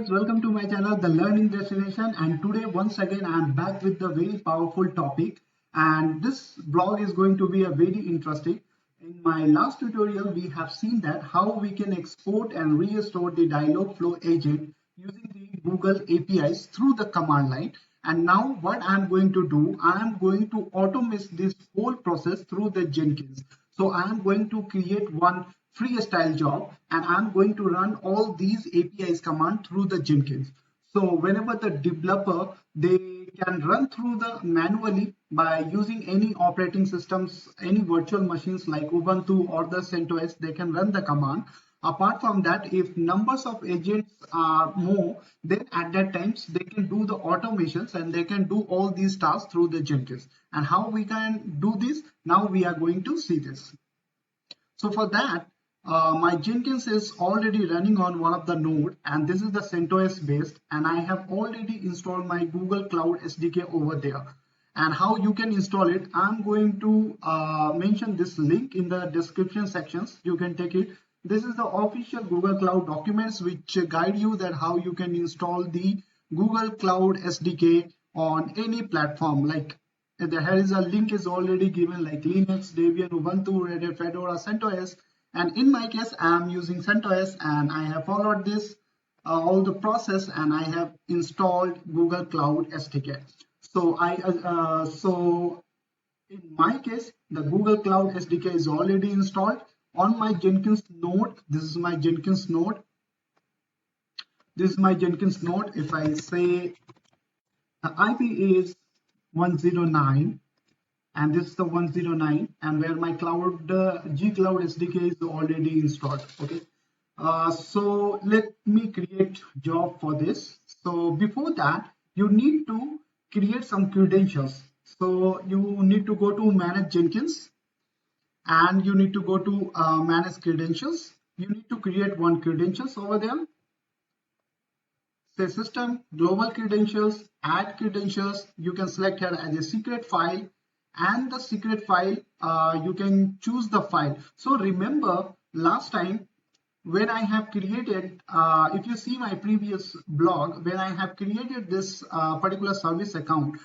guys, welcome to my channel, The Learning Destination. And today, once again, I am back with the very powerful topic. And this blog is going to be a very interesting. In my last tutorial, we have seen that how we can export and restore the Dialogflow agent using the Google APIs through the command line. And now what I'm going to do, I'm going to automate this whole process through the Jenkins. So I'm going to create one freestyle job and I'm going to run all these APIs command through the Jenkins. So whenever the developer, they can run through the manually by using any operating systems, any virtual machines like Ubuntu or the CentOS, they can run the command. Apart from that, if numbers of agents are more, then at that times they can do the automations and they can do all these tasks through the Jenkins. And how we can do this? Now we are going to see this. So for that, my Jenkins is already running on one of the node, and this is the CentOS based, and I have already installed my Google Cloud SDK over there. And how you can install it, I'm going to mention this link in the description sections. You can take it. This is the official Google Cloud documents which guide you that how you can install the Google Cloud SDK on any platform. Like here is a link is already given like Linux, Debian, Ubuntu, Red Hat, Fedora, CentOS. And in my case, I'm using CentOS and I have followed this all the process and I have installed Google Cloud SDK. So in my case, the Google Cloud SDK is already installed on my Jenkins node. This is my Jenkins node. This is my Jenkins node. If I say the IP is 109 and this is the 109 and where my cloud G Cloud SDK is already installed. Okay, so let me create job for this. So before that, you need to create some credentials. So you need to go to manage Jenkins and you need to go to manage credentials. You need to create one credentials over there. Say system global credentials, add credentials. You can select here as a secret file, and the secret file you can choose the file. So remember last time when I have created, if you see my previous blog, when I have created this particular service account,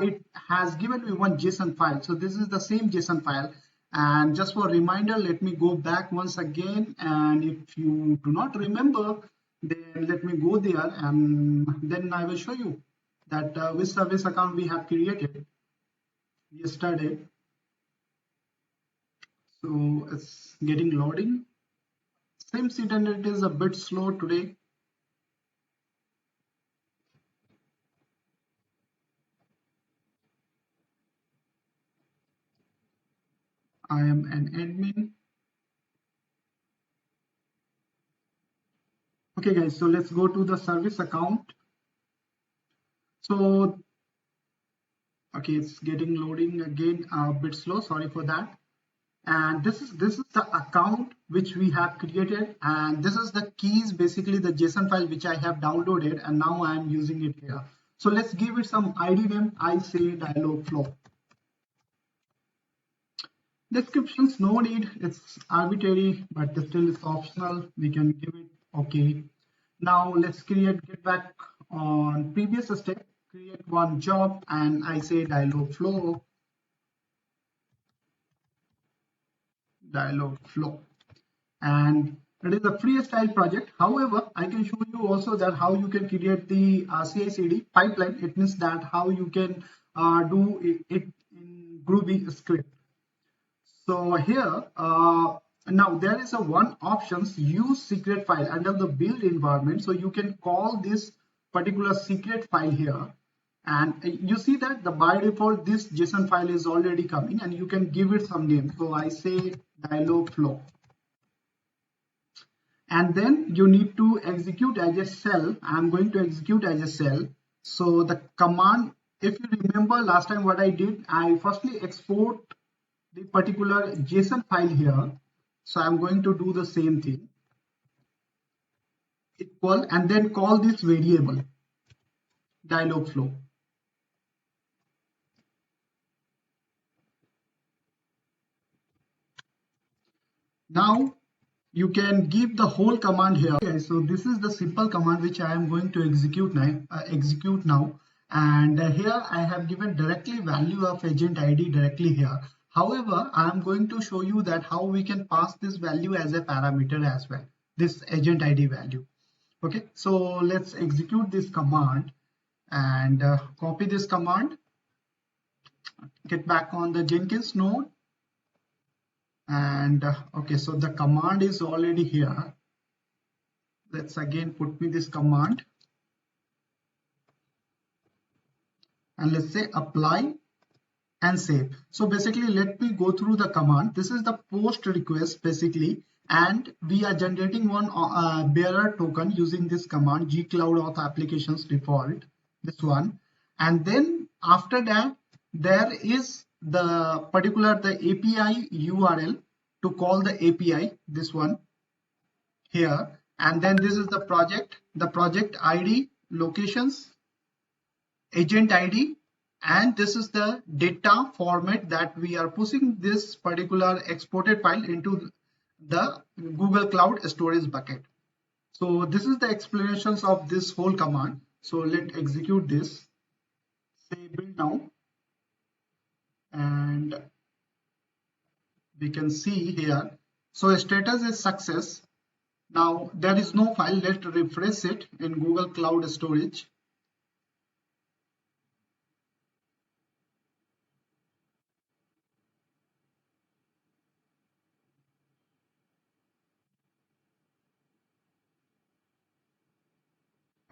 it has given me one JSON file. So this is the same JSON file. And just for a reminder, let me go back once again. And if you do not remember, then let me go there and then I will show you that which service account we have created yesterday. So it's getting loading. Seems internet is a bit slow today. I am an admin. Okay guys, so let's go to the service account. So okay, it's getting loading again, a bit slow, sorry for that. And this is the account which we have created, and this is the keys, basically the JSON file which I have downloaded, and now I am using it here. So let's give it some ID name. I say Dialogflow. Descriptions no need, it's arbitrary, but still it's optional. We can give it okay. Now let's get back on previous step, create one job, and I say Dialogflow. And it is a freestyle project. However, I can show you also that how you can create the CI/CD pipeline. It means that how you can do it in Groovy script. So here now there is a one options, use secret file under the build environment. So you can call this particular secret file here, and you see that the by default this JSON file is already coming, and you can give it some name. So I say Dialogflow, and then you need to execute as a shell. I'm going to execute as a shell. So the command, if you remember last time what I did, I firstly export the particular JSON file here. So I'm going to do the same thing, equal, and then call this variable Dialogflow. Now you can give the whole command here. Okay, so this is the simple command which I am going to execute now. And here I have given directly value of agent ID directly here. However, I am going to show you that how we can pass this value as a parameter as well, this agent ID value. Okay, so let's execute this command and copy this command, get back on the Jenkins node. And okay, so the command is already here. Let's again put me this command and let's say apply and save. So basically let me go through the command. This is the post request basically, and we are generating one bearer token using this command, gcloud auth applications default, this one. And then after that there is the API URL to call the API, this one here. And then this is the project ID, locations, agent ID, and this is the data format that we are pushing this particular exported file into the Google Cloud storage bucket. So this is the explanations of this whole command. So let's execute this, say build now, and we can see here, so status is success. Now there is no file. Let's refresh it in Google Cloud Storage.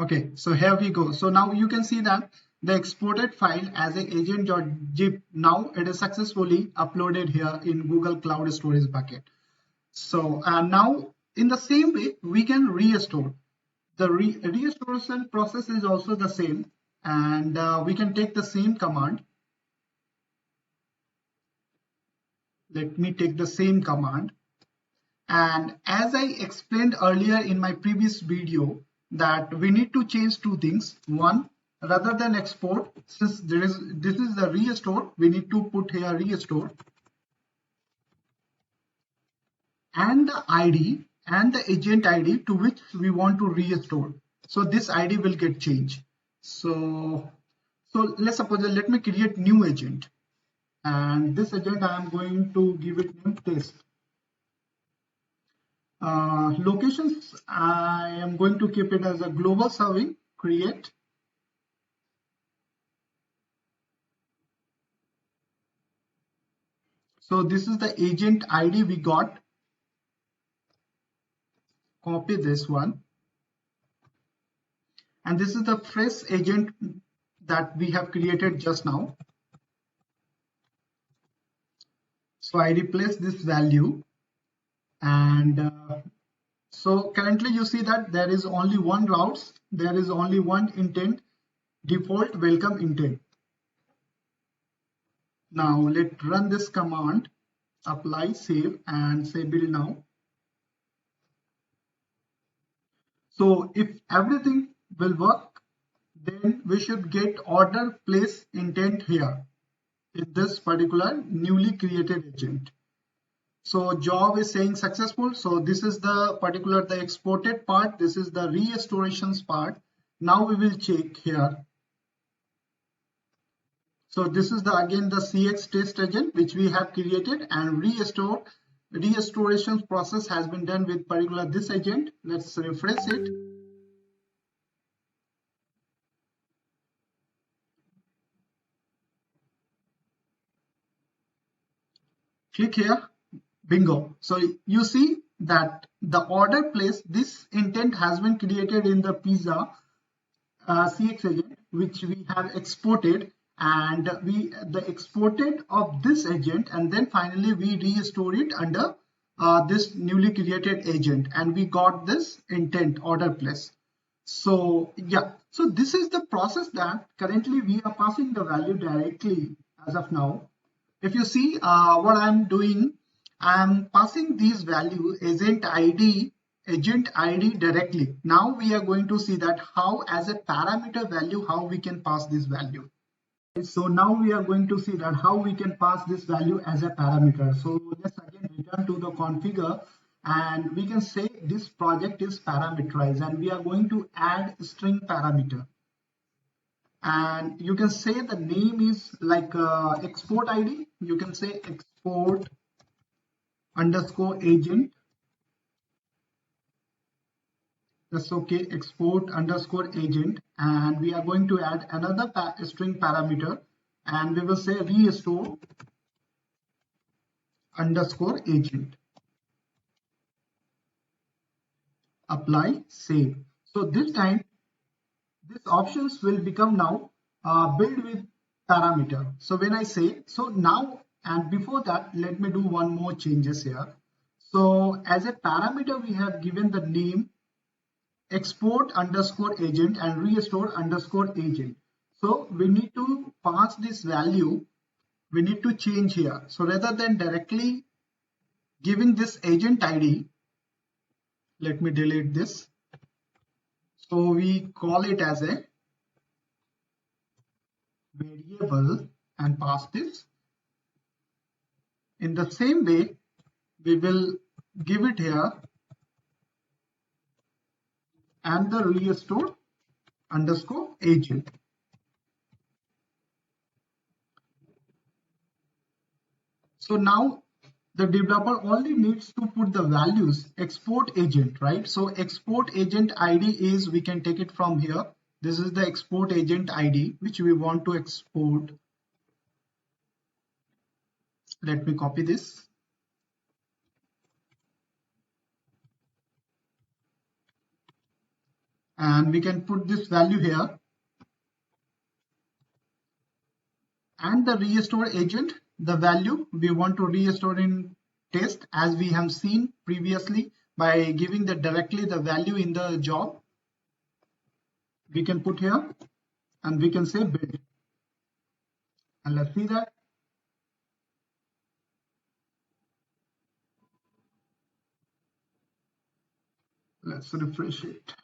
Okay, so here we go. So now you can see that the exported file as a agent.zip, now it is successfully uploaded here in Google Cloud Storage bucket. So now in the same way we can restore. The restoration process is also the same, and we can take the same command. Let me take the same command, and as I explained earlier in my previous video, that we need to change two things. One, rather than export, since this is the restore, we need to put here restore, and the ID and the agent ID to which we want to restore. So this ID will get changed. So let's suppose, let me create new agent, and this agent I am going to give it name test. Locations, I am going to keep it as a global serving, create. So this is the agent ID we got. Copy this one, and this is the fresh agent that we have created just now. So I replace this value, and so currently you see that there is only one routes, there is only one intent, default welcome intent. Now let's run this command, apply, save, and say build now. So if everything will work, then we should get order place intent here in this particular newly created agent. So job is saying successful. So this is the the exported part. This is the restorations part. Now we will check here. So this is again the CX test agent which we have created, and restoration process has been done with this agent. Let's refresh it. Click here, bingo. So you see that the order place, this intent has been created in the pizza CX agent which we have exported, and the exported of this agent, and then finally we restore it under this newly created agent, and we got this intent order place. So yeah, so this is the process that currently we are passing the value directly as of now. If you see what I'm doing, I'm passing these value agent ID directly. Now we are going to see that how as a parameter value, how we can pass this value. So now we are going to see that how we can pass this value as a parameter. So let's again return to the configure, and we can say this project is parameterized, and we are going to add string parameter. And you can say the name is like export ID. You can say export underscore agent. That's okay, export underscore agent. And we are going to add another string parameter, and we will say restore underscore agent. Apply, save. So this time, these options will become now build with parameter. So when I say, so now, and before that, let me do one more changes here. So as a parameter, we have given the name export underscore agent and restore underscore agent. So we need to pass this value. We need to change here. So rather than directly giving this agent ID, let me delete this. So we call it as a variable and pass this. In the same way, we will give it here and the restore underscore agent. So now the developer only needs to put the values export agent, right? So export agent ID is, we can take it from here. This is the export agent ID which we want to export. Let me copy this. And we can put this value here. And the restore agent, the value we want to restore in test, as we have seen previously by giving the directly the value in the job. We can put here and we can say build. And let's see that. Let's refresh it.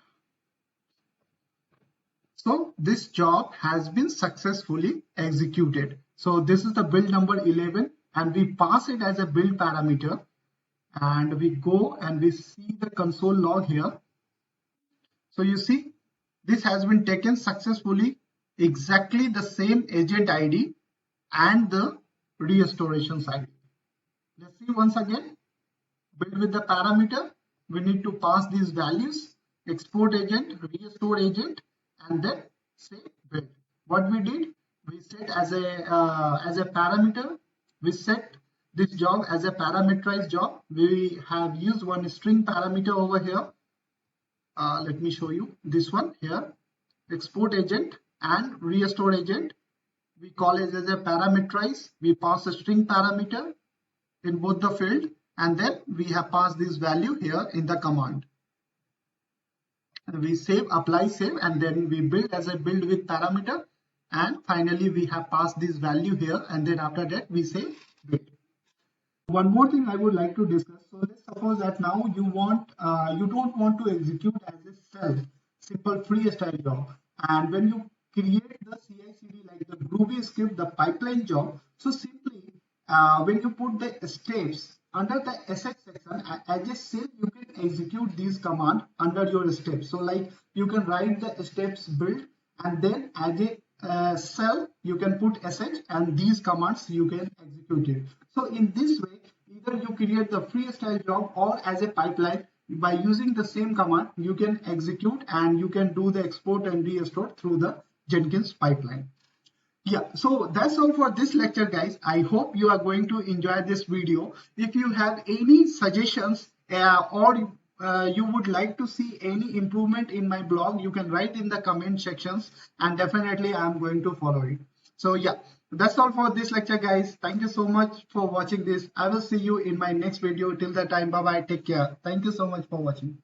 So this job has been successfully executed. So this is the build number 11 and we pass it as a build parameter, and we go and we see the console log here. So you see this has been taken successfully, exactly the same agent ID and the restoration ID. Let's see once again. Build with the parameter. We need to pass these values, export agent, restore agent, and then say build. What we did, we set as a parameter, we set this job as a parameterized job. We have used one string parameter over here. Let me show you this one here, export agent and restore agent. We call it as a parameterized. We pass a string parameter in both the field, and then we have passed this value here in the command. And we save, apply, save, and then we build as a build with parameter, and finally we have passed this value here, and then after that we say build. One more thing I would like to discuss. So let's suppose that now you don't want to execute as a self simple freestyle job, and when you create the CI/CD like the Groovy script, the pipeline job, so simply when you put the steps under the SX section as a cell, you can execute these commands under your steps. So like you can write the steps build, and then as a cell you can put SH, and these commands you can execute it. So in this way, either you create the freestyle job or as a pipeline, by using the same command you can execute and you can do the export and restore through the Jenkins pipeline. Yeah, so that's all for this lecture, guys. I hope you are going to enjoy this video. If you have any suggestions or you would like to see any improvement in my blog, you can write in the comment sections, and definitely I'm going to follow it. So yeah, that's all for this lecture, guys. Thank you so much for watching this. I will see you in my next video. Till that time, bye bye, take care. Thank you so much for watching.